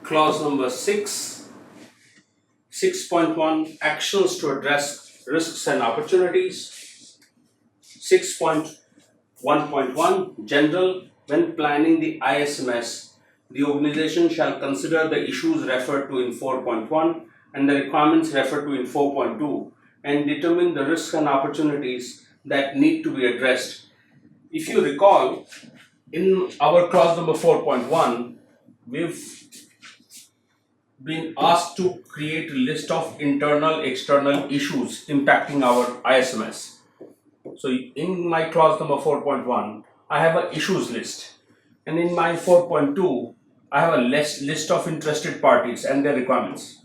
clause number 6, 6.1 actions to address risks and opportunities, 6.1.1 general, when planning the ISMS, the organization shall consider the issues referred to in 4.1 and the requirements referred to in 4.2 and determine the risks and opportunities that need to be addressed. If you recall, in our clause number 4.1, we've been asked to create a list of internal external issues impacting our ISMS. So in my clause number 4.1, I have an issues list, and in my 4.2, I have a list of interested parties and their requirements.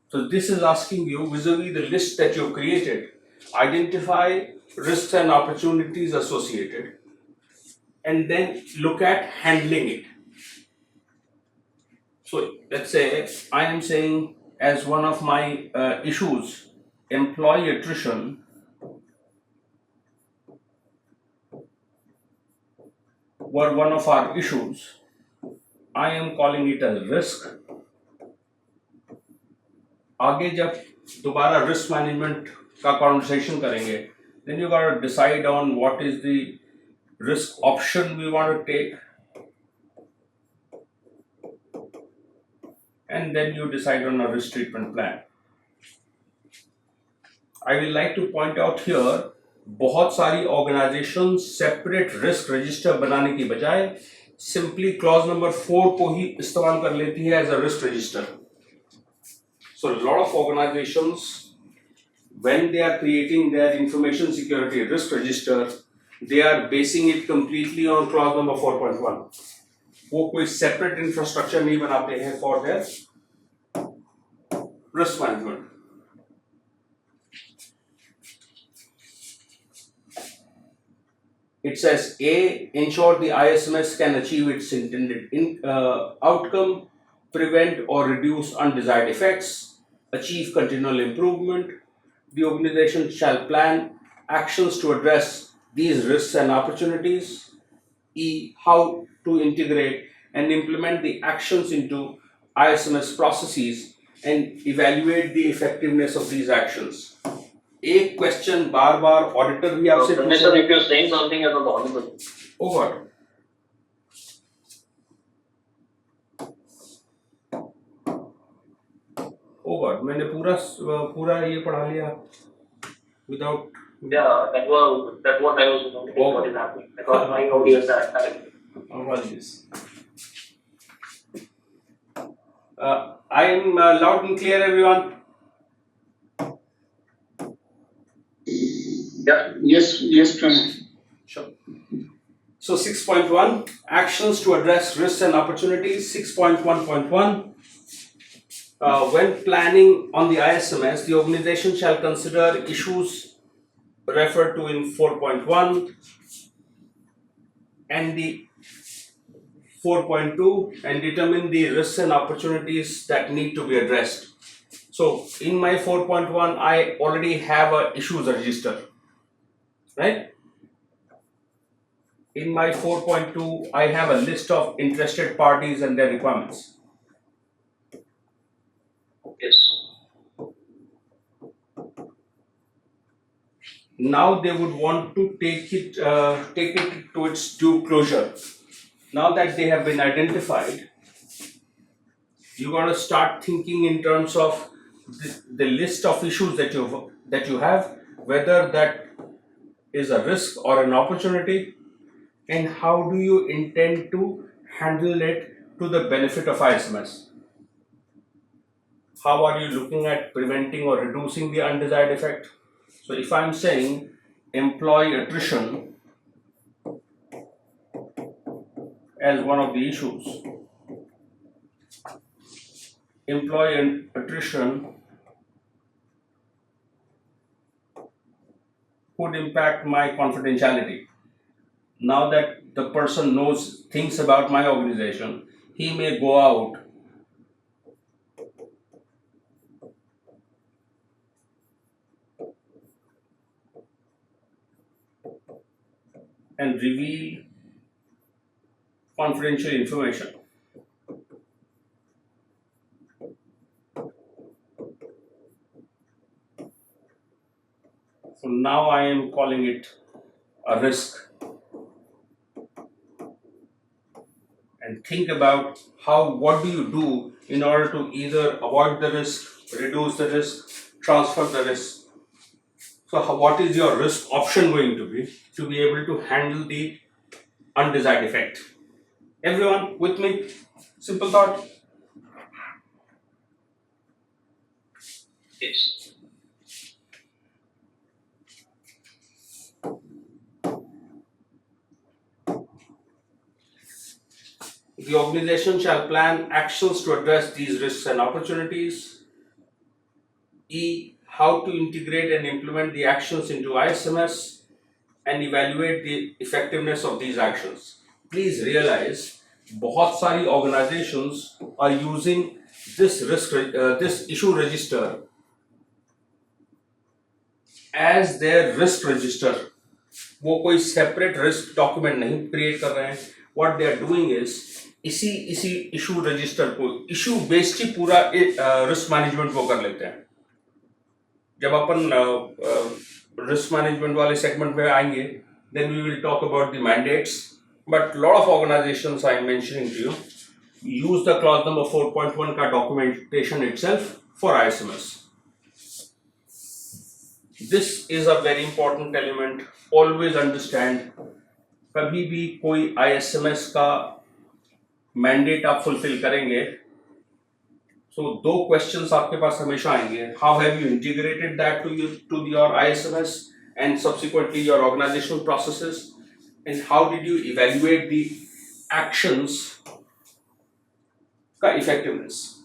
So this is asking you, vis-a-vis the list that you've created, identify risks and opportunities associated, and then look at handling it. So let's say I am saying as one of my issues, employee attrition were one of our issues. I am calling it as risk. आगे जब दोबारा risk management का conversation करेंगे, then you gotta decide on what is the risk option we want to take, and then you decide on a risk treatment plan. I will like to point out here, बहुत सारी organisation separate risk register बनाने की बजाय simply clause number 4 को ही इस्तेमाल कर लेती है as a risk register. So a lot of organizations, when they are creating their information security risk register, they are basing it completely on clause number 4.1. वो कोई separate infrastructure नहीं बनाते हैं for their risk management. It says A, ensure the ISMS can achieve its intended outcome, prevent or reduce undesired effects, achieve continual improvement. The organization shall plan actions to address these risks and opportunities. E, how to integrate and implement the actions into ISMS processes and evaluate the effectiveness of these actions. एक question बार बार auditor भी आपसे पूछे. Sir, if you're saying something as not audible. Oh what? Oh what? मैंने पूरा ये पढ़ा लिया without. Yeah, that what I was wondering what is happening. Because my audience are correct. Apologies. I am loud and clear, everyone. Yeah. Yes, Pranay. Sure. So 6.1 actions to address risks and opportunities. 6.1.1 when planning on the ISMS, the organization shall consider issues referred to in 4.1 and the 4.2 and determine the risks and opportunities that need to be addressed. So in my 4.1, I already have a issues register, right? In my 4.2, I have a list of interested parties and their requirements. Yes. Now they would want to take it to its due closure. Now that they have been identified, you got to start thinking in terms of the list of issues that you have, whether that is a risk or an opportunity, and how do you intend to handle it to the benefit of ISMS. How are you looking at preventing or reducing the undesired effect? So if I'm saying employee attrition as one of the issues, employee attrition could impact my confidentiality. Now that the person knows things about my organization, he may go out and reveal confidential information. So now I am calling it a risk. And think about what do you do in order to either avoid the risk, reduce the risk, transfer the risk. So what is your risk option going to be able to handle the undesired effect? Everyone with me? Simple thought. Yes. The organization shall plan actions to address these risks and opportunities. E. How to integrate and implement the actions into ISMS and evaluate the effectiveness of these actions. Please realize, बहुत सारी organizations are using this issue register as their risk register. वो कोई separate risk document नहीं create कर रहे हैं. What they are doing is इसी issue register को issue based ही पूरा risk management वो कर लेते हैं. जब अपन risk management वाले segment में आएंगे, then we will talk about the mandates. But a lot of organizations I am mentioning to you use the clause number 4.1 का documentation itself for ISMS. This is a very important element. Always understand, कभी भी कोई ISMS का mandate आप fulfill करेंगे, so दो questions आपके पास हमेशा आएंगे. How have you integrated that to your ISMS and subsequently your organizational processes, and how did you evaluate the actions का effectiveness?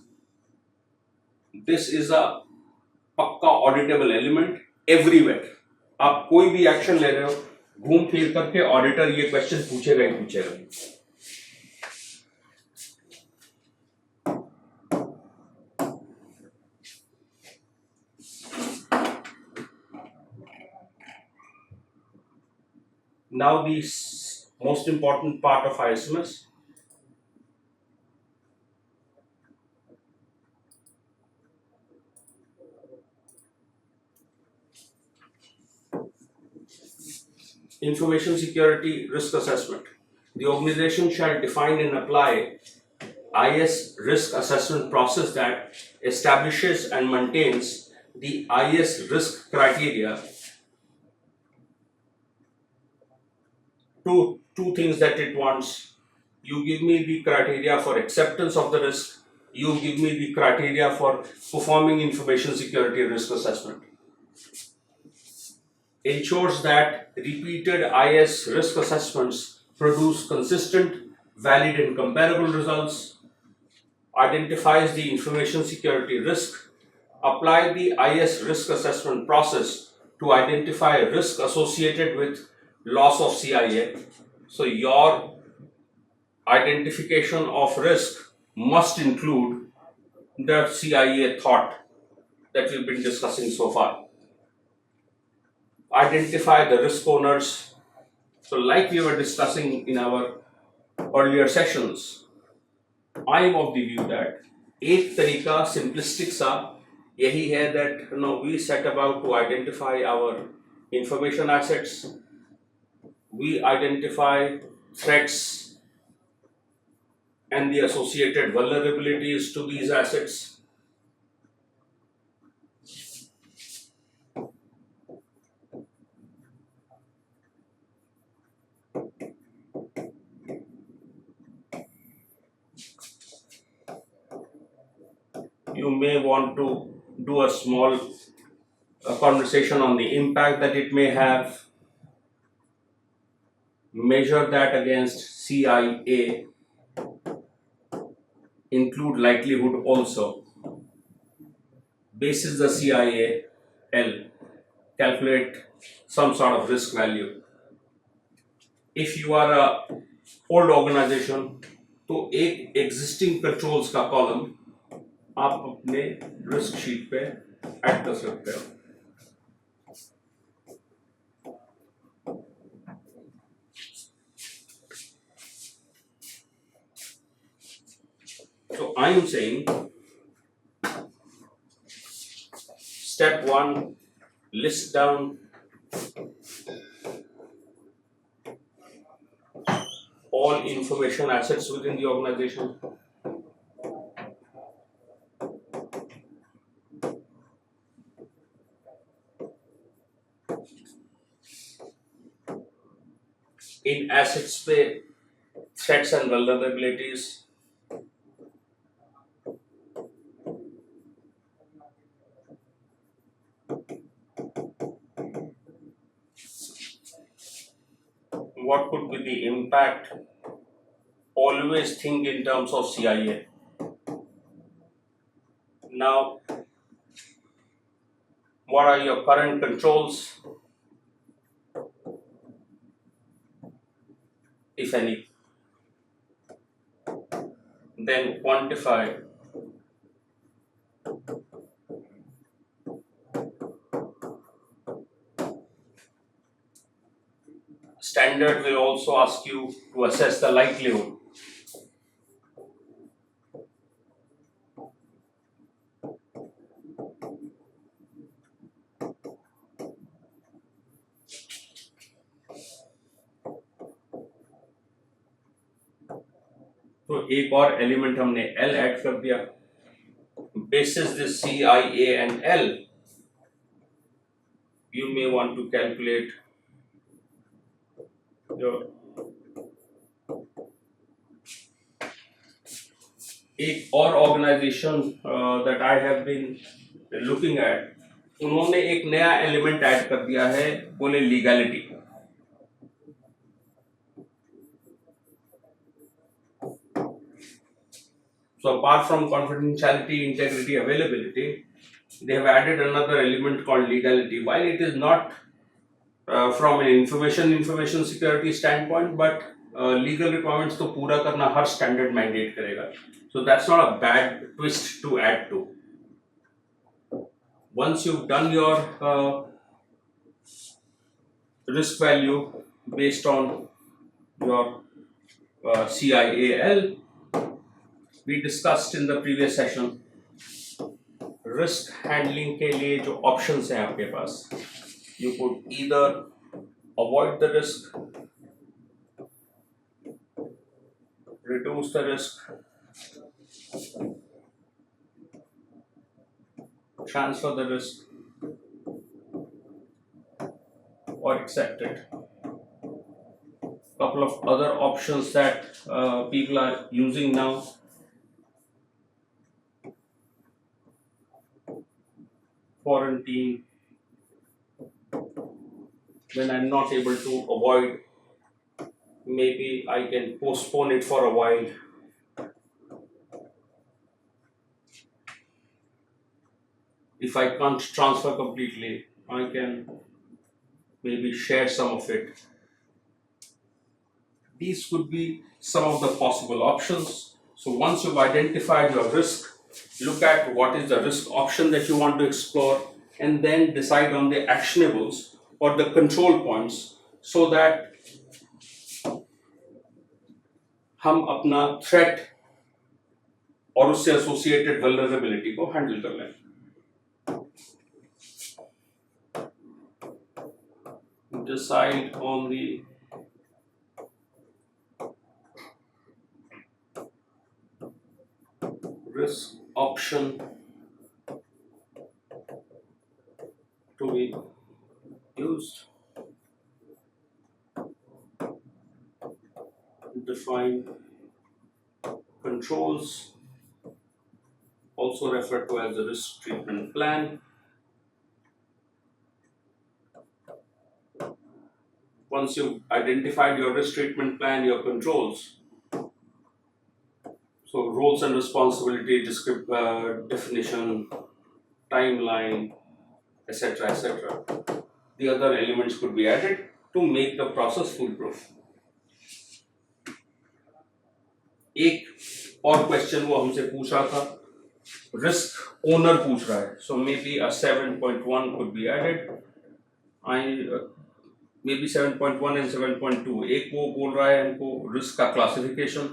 This is a पक्का auditable element everywhere. आप कोई भी एक्शन ले रहे हो, घूम फिर करके ऑडिटर ये क्वेश्चन पूछेगा ही पूछेगा. Now the most important part of ISMS, information security risk assessment. The organization shall define and apply IS risk assessment process that establishes and maintains the IS risk criteria. Two things that it wants. You give me the criteria for acceptance of the risk. You give me the criteria for performing information security risk assessment. Ensures that repeated IS risk assessments produce consistent, valid and comparable results. Identifies the information security risk. Apply the IS risk assessment process to identify risk associated with loss of CIA. So your identification of risk must include the CIA thought that we've been discussing so far. Identify the risk owners. So like we were discussing in our earlier sessions, I am of the view that एक तरीका simplistic सा यही है that we set about to identify our information assets. We identify threats and the associated vulnerabilities to these assets. You may want to do a small conversation on the impact that it may have. Measure that against CIA. Include likelihood also. Basis the CIAL. Calculate some sort of risk value. If you are a old organization, तो एक existing controls का column आप अपने risk sheet पे add कर सकते हो. So I am saying step 1, list down all information assets within the organization. In assets पे threats and vulnerabilities. What could be the impact? Always think in terms of CIA. Now, what are your current controls, if any? Then quantify standard will also ask you to assess the likelihood. तो एक और element हमने L add कर दिया. Basis this C, I, A and L, you may want to calculate your एक और organisation that I have been looking at, उन्होंने एक नया एलिमेंट ऐड कर दिया है, बोले legality. So apart from confidentiality, integrity, availability, they have added another element called legality. While it is not from an information security standpoint, but legal requirements तो पूरा करना हर standard mandate करेगा. So that's not a bad twist to add to. Once you've done your risk value based on your CIAL, we discussed in the previous session, risk handling के लिए जो options हैं आपके पास, you could either avoid the risk, reduce the risk, transfer the risk, or accept it. Couple of other options that people are using now. Quarantine, when I'm not able to avoid, maybe I can postpone it for a while. If I can't transfer completely, I can maybe share some of it. These could be some of the possible options. So once you've identified your risk, look at what is the risk option that you want to explore, and then decide on the actionables or the control points so that हम अपना threat और उससे associated vulnerability को handle कर लें. Decide on the risk option to be used. Define controls, also referred to as the risk treatment plan. Once you've identified your risk treatment plan, your controls, so roles and responsibility, definition, timeline, etc., etc. The other elements could be added to make the process foolproof. एक और question वो हमसे पूछ रहा था, risk owner पूछ रहा है. So maybe a 7.1 could be added. Maybe 7.1 and 7.2. एक वो बोल रहा है हमको रिस्क का classification,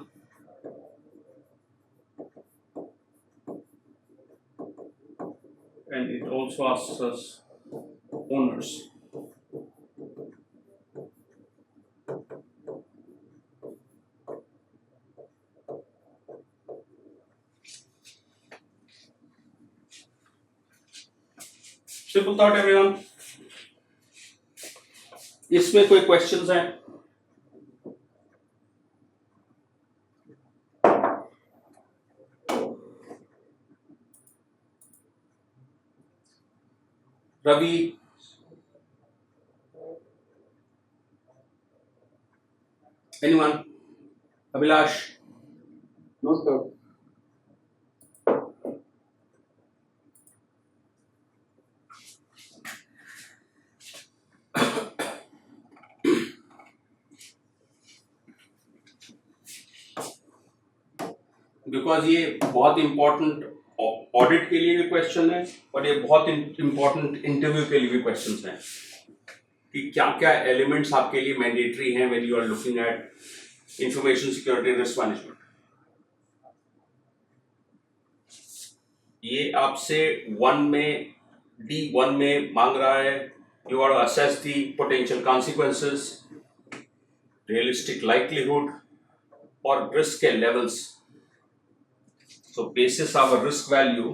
and it also asks us owners. Simple thought, everyone. इसमें कोई questions हैं? Ravi, anyone? Abhilash? No, sir. Because ये बहुत इंपॉर्टेंट ऑडिट के लिए भी क्वेश्चन है और ये बहुत इंपॉर्टेंट इंटरव्यू के लिए भी क्वेश्चन हैं कि क्या क्या एलिमेंट्स आपके लिए मैंडेटरी हैं when you are looking at information security risk management. ये आपसे D1 में मांग रहा है you are assess the potential consequences, realistic likelihood और रिस्क के levels. So basis our risk value,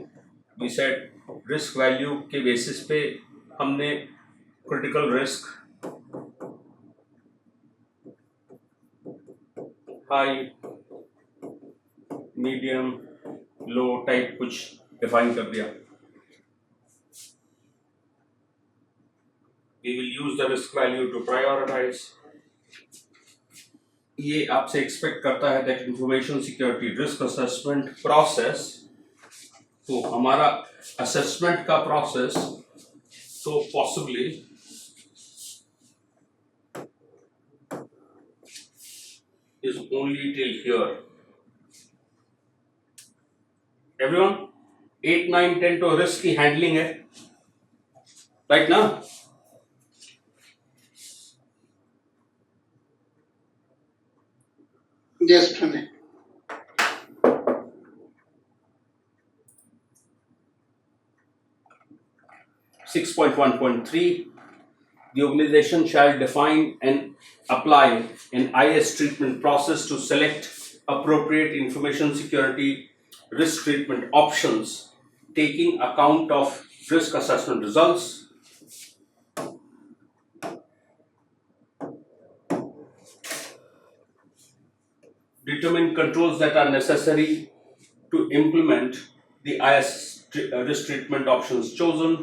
we said risk value के basis पे हमने critical risk, high, medium, low type कुछ define कर दिया। We will use the risk value to prioritize। ये आपसे एक्सपेक्ट करता है that information security risk assessment process, तो हमारा असेसमेंट का प्रोसेस तो possibly is only till here. Everyone, 8, 9, 10 तो रिस्क की हैंडलिंग है, राइट ना? Yes, Pranay. Six point 1.3, the organization shall define and apply an IS treatment process to select appropriate information security risk treatment options, taking account of risk assessment results. Determine controls that are necessary to implement the IS risk treatment options chosen.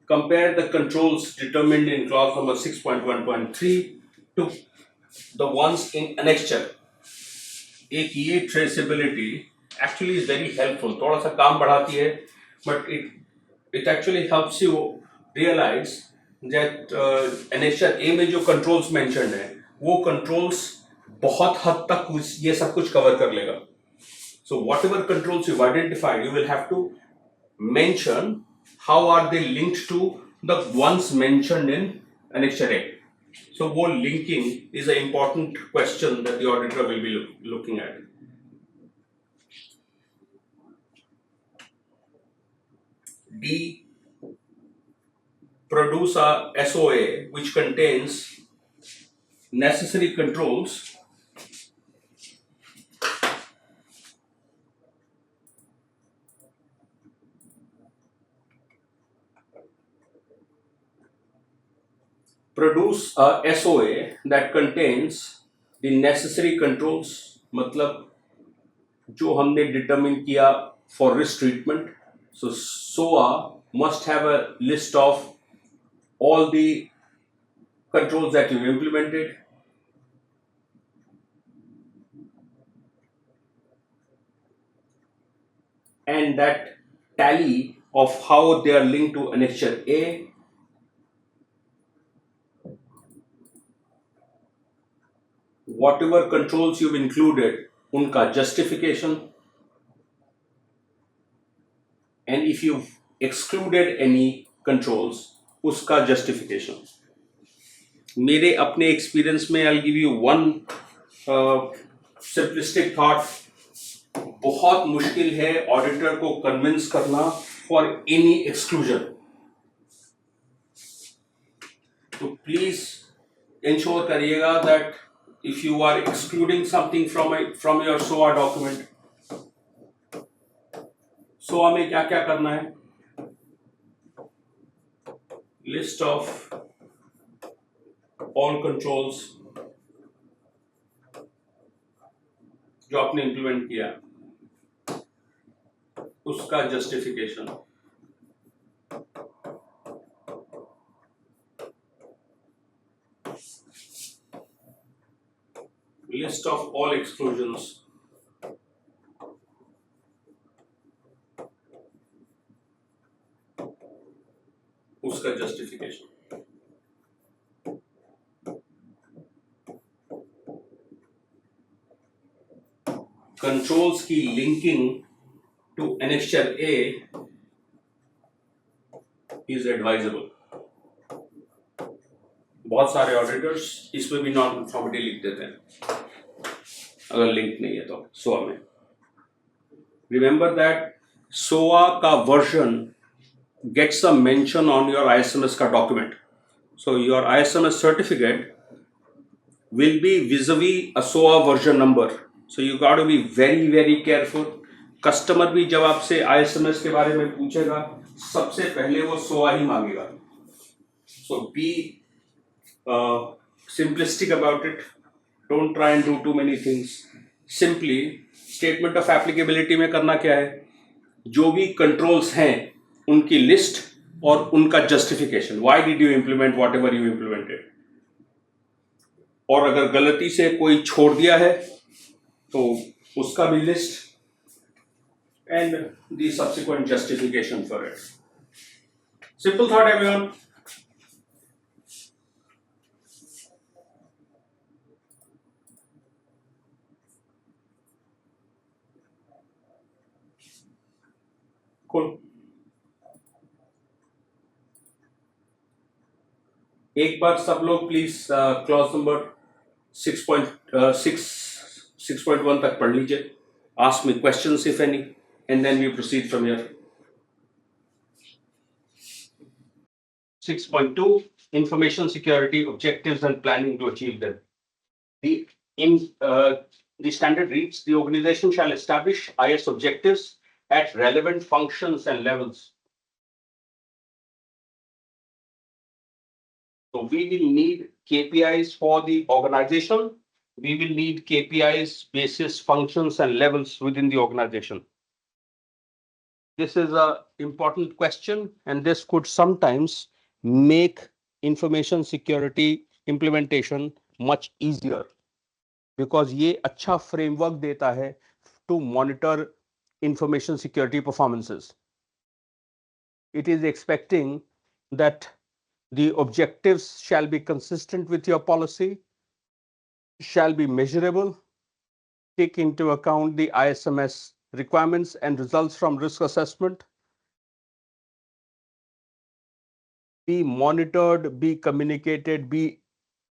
Compare the controls determined in clause number 6.1.3 to the ones in annexure. एक ये traceability actually is very helpful. थोड़ा सा काम बढ़ाती है, but it actually helps you realize that annexure A में जो controls mentioned है वो कंट्रोल्स बहुत हद तक ये सब कुछ कवर कर लेगा। So whatever controls you identified you will have to mention how are they linked to the ones mentioned in annexure A. So वो linking is an important question that the auditor will be looking at. D, produce a SOA which contains necessary controls produce a SOA that contains the necessary controls, मतलब जो हमने determine किया for risk treatment. So SOA must have a list of all the controls that you've implemented, and that tally of how they are linked to annexure A, whatever controls you've included, unka justification, and if you've excluded any controls, uska justification. मेरे अपने experience में I'll give you one simplistic thought. बहुत मुश्किल है auditor को convince करना for any exclusion. तो please ensure करिएगा that if you are excluding something from your SoA document, SoA में क्या क्या करना है, लिस्ट ऑफ ऑल कंट्रोल्स जो आपने इंप्लीमेंट किया, उसका justification, list of all exclusions, उसका जस्टिफिकेशन. कंट्रोल्स की linking to annexure A is advisable. बहुत सारे ऑडिटर्स इसमें भी नॉन कन्फॉर्मिटी लिख देते हैं अगर लिंक नहीं है तो सोआ में. रिमेंबर दैट सोआ का version gets a mention on your ISMS का document. So your ISMS certificate will be vis-a-vis a SOA version number. So you got to be very very careful. Customer भी जब आपसे ISMS के बारे में पूछेगा सबसे पहले वो SOA ही मांगेगा. So be simplistic about it. Don't try and do too many things. Simply statement of applicability में करना क्या है, जो भी कंट्रोल्स हैं उनकी लिस्ट और उनका justification, why did you implement what ever you implemented. और अगर गलती से कोई छोड़ दिया है तो उसका भी list and the subsequent justification for it. Simple thought everyone. cool. एक बार सब लोग प्लीज क्लॉज नंबर 6.1 तक पढ़ लीजिए. Ask me questions if any and then we proceed from here. 6.2 Information security objectives and planning to achieve them. The standard reads, the organization shall establish IS objectives at relevant functions and levels. So we will need KPIs for the organization. We will need KPIs, basis, functions, and levels within the organization. This is an important question, and this could sometimes make information security implementation much easier, because ये अच्छा framework देता है to monitor information security performances. It is expecting that the objectives shall be consistent with your policy, shall be measurable, take into account the ISMS requirements and results from risk assessment, be monitored, be communicated, be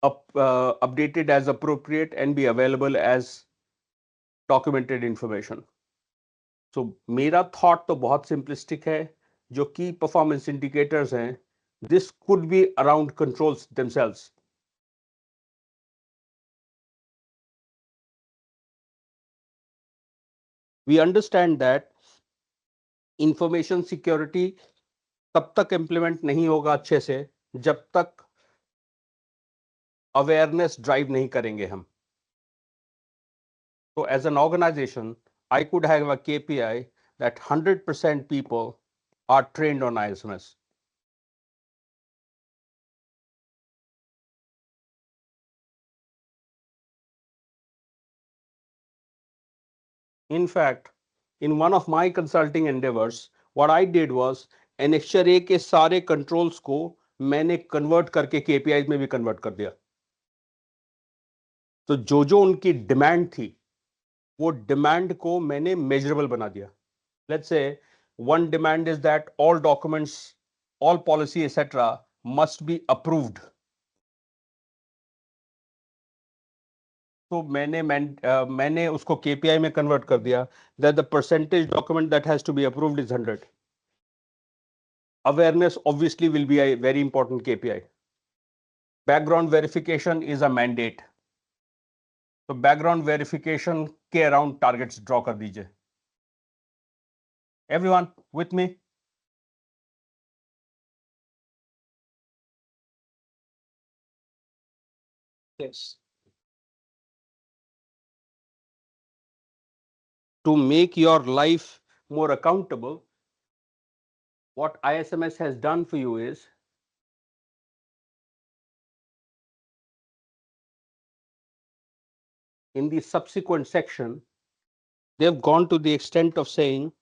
updated as appropriate, and be available as documented information. So मेरा thought तो बहुत simplistic है. जो key performance indicators हैं, this could be around controls themselves. We understand that information security तब तक implement नहीं होगा अच्छे से जब तक awareness drive नहीं करेंगे हम. So as an organization, I could have a KPI that 100% people are trained on ISMS. In fact, in one of my consulting endeavors, what I did was Annexure A के सारे controls को मैंने convert करके KPIs में भी convert कर दिया. तो जो उनकी demand थी, वो demand को मैंने measurable बना दिया. Let's say one demand is that all documents, all policy, etc. must be approved. तो मैंने उसको KPI में कन्वर्ट कर दिया that the percentage document that has to be approved is 100. Awareness obviously will be a very important KPI. Background verification is a mandate. तो background verification के around targets draw कर दीजिए. Everyone with me? Yes. To make your life more accountable, what ISMS has done for you is in the subsequent section, they've gone to the extent of saying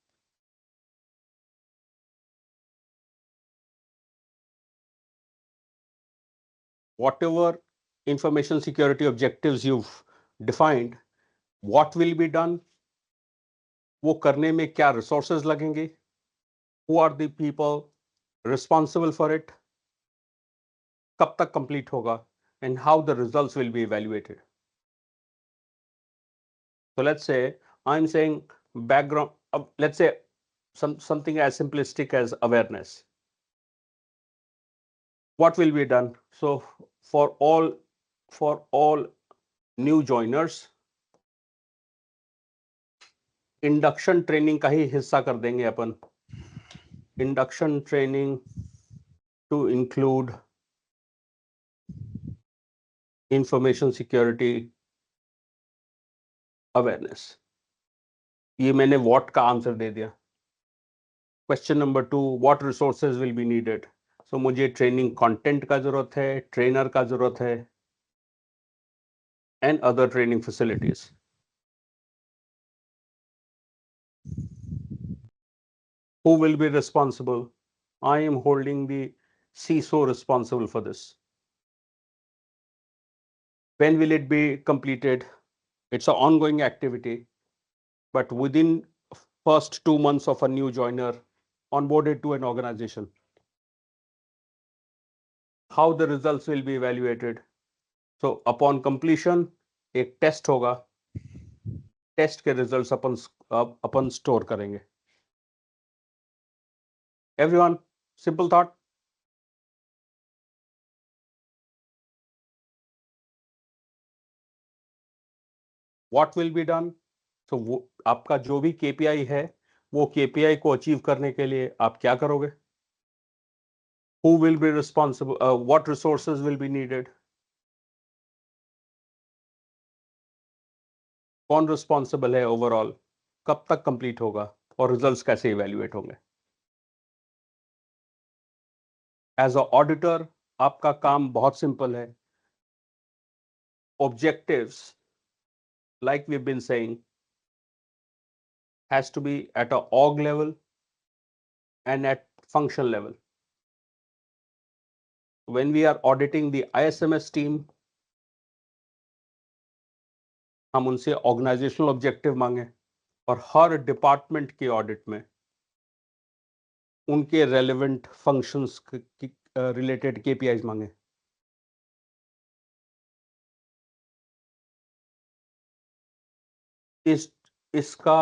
whatever information security objectives you've defined, what will be done, वो करने में क्या resources लगेंगे, who are the people responsible for it, कब तक complete होगा, and how the results will be evaluated. So let's say I'm saying background, let's say something as simplistic as awareness. What will be done? So for all new joiners, induction training का ही हिस्सा कर देंगे अपन. Induction training to include information security awareness. ये मैंने what का answer दे दिया. Question number 2, what resources will be needed? So मुझे training content का जरूरत है, ट्रेनर का जरूरत है, and other training facilities. Who will be responsible? I am holding the CISO responsible for this. When will it be completed? It's an ongoing activity, but within first 2 months of a new joiner onboarded to an organization. How the results will be evaluated? So upon completion, एक test होगा, test के results अपन store करेंगे. Everyone, simple thought. What will be done? So वो आपका जो भी KPI है, वो KPI को अचीव करने के लिए आप क्या करोगे? Who will be responsible? What resources will be needed? कौन responsible है overall? कब तक complete होगा? और results कैसे evaluate होंगे? As a auditor, आपका काम बहुत simple है. Objectives, like we've been saying, has to be at a org level and at function level. When we are auditing the ISMS team, हम उनसे ऑर्गेनाइजेशनल ऑब्जेक्टिव मांगे और हर डिपार्टमेंट के ऑडिट में उनके रेलेवेंट फंक्शंस रिलेटेड KPIs मांगे. इसका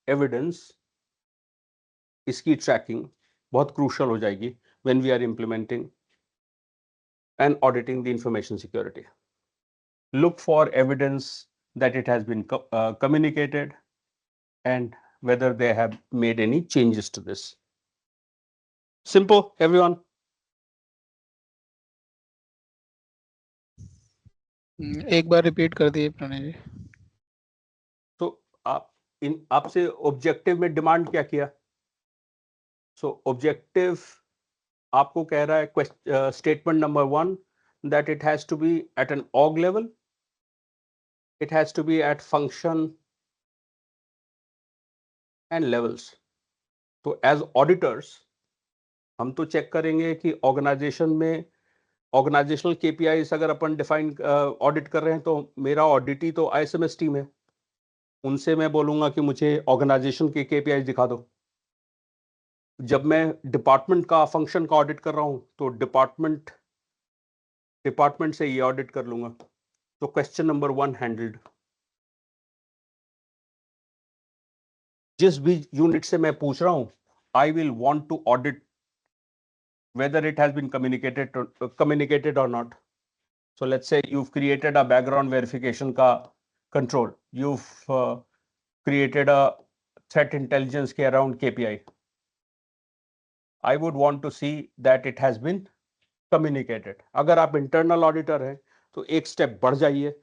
evidence, इसकी ट्रैकिंग बहुत क्रूशल हो जाएगी when we are implementing and auditing the information security. Look for evidence that it has been communicated and whether they have made any changes to this. Simple, everyone. एक बार repeat कर दिए प्रणय जी. तो आपसे objective में demand क्या किया? सो objective आपको कह रहा है statement number 1 that it has to be at an org level, it has to be at function and levels. तो as auditors हम तो चेक करेंगे कि ऑर्गेनाइजेशन में ऑर्गेनाइजेशनल KPIs अगर अपन डिफाइन ऑडिट कर रहे हैं तो मेरा ऑडिटी तो ISMS टीम है. उनसे मैं बोलूंगा कि मुझे ऑर्गेनाइजेशन के KPIs दिखा दो. जब मैं डिपार्टमेंट का फंक्शन का ऑडिट कर रहा हूं तो डिपार्टमेंट से ये ऑडिट कर लूंगा. तो क्वेश्चन नंबर 1 हैंडल्ड। जिस भी यूनिट से मैं पूछ रहा हूं, I will want to audit whether it has been communicated or not. So let's say you've created a background verification ka control. You've created a threat intelligence ke around KPI. I would want to see that it has been communicated. अगर आप internal auditor हैं तो एक step बढ़ जाइए,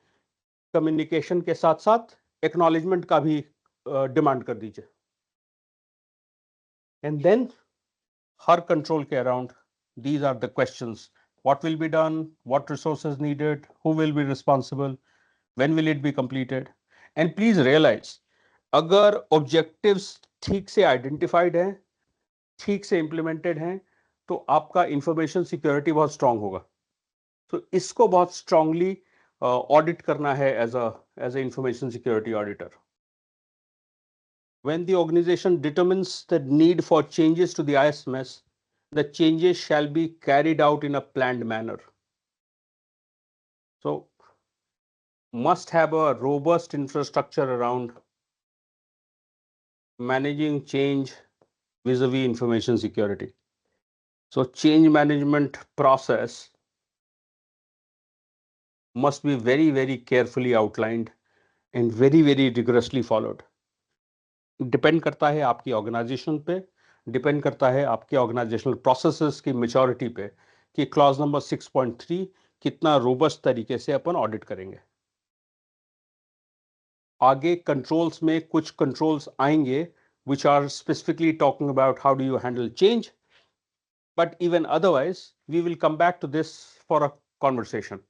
communication के साथ साथ acknowledgement का भी demand कर दीजिए. And then हर control के around these are the questions: what will be done, what resources needed, who will be responsible, when will it be completed. And please realize, अगर objectives ठीक से identified हैं, ठीक से implemented हैं, तो आपका information security बहुत strong होगा. तो इसको बहुत strongly audit करना है as a information security auditor. When the organization determines the need for changes to the ISMS, the changes shall be carried out in a planned manner. So, must have a robust infrastructure around managing change vis-a-vis information security. So, change management process must be very, very carefully outlined and very, very rigorously followed. Depend करता है आपकी organisation पे, depend करता है आपके organisational processes की maturity पे कि क्लॉज नंबर 6.3 कितना रोबस्ट तरीके से अपन ऑडिट करेंगे. आगे कंट्रोल्स में कुछ कंट्रोल्स आएंगे which are specifically talking about how do you handle change, but even otherwise we will come back to this for a conversation.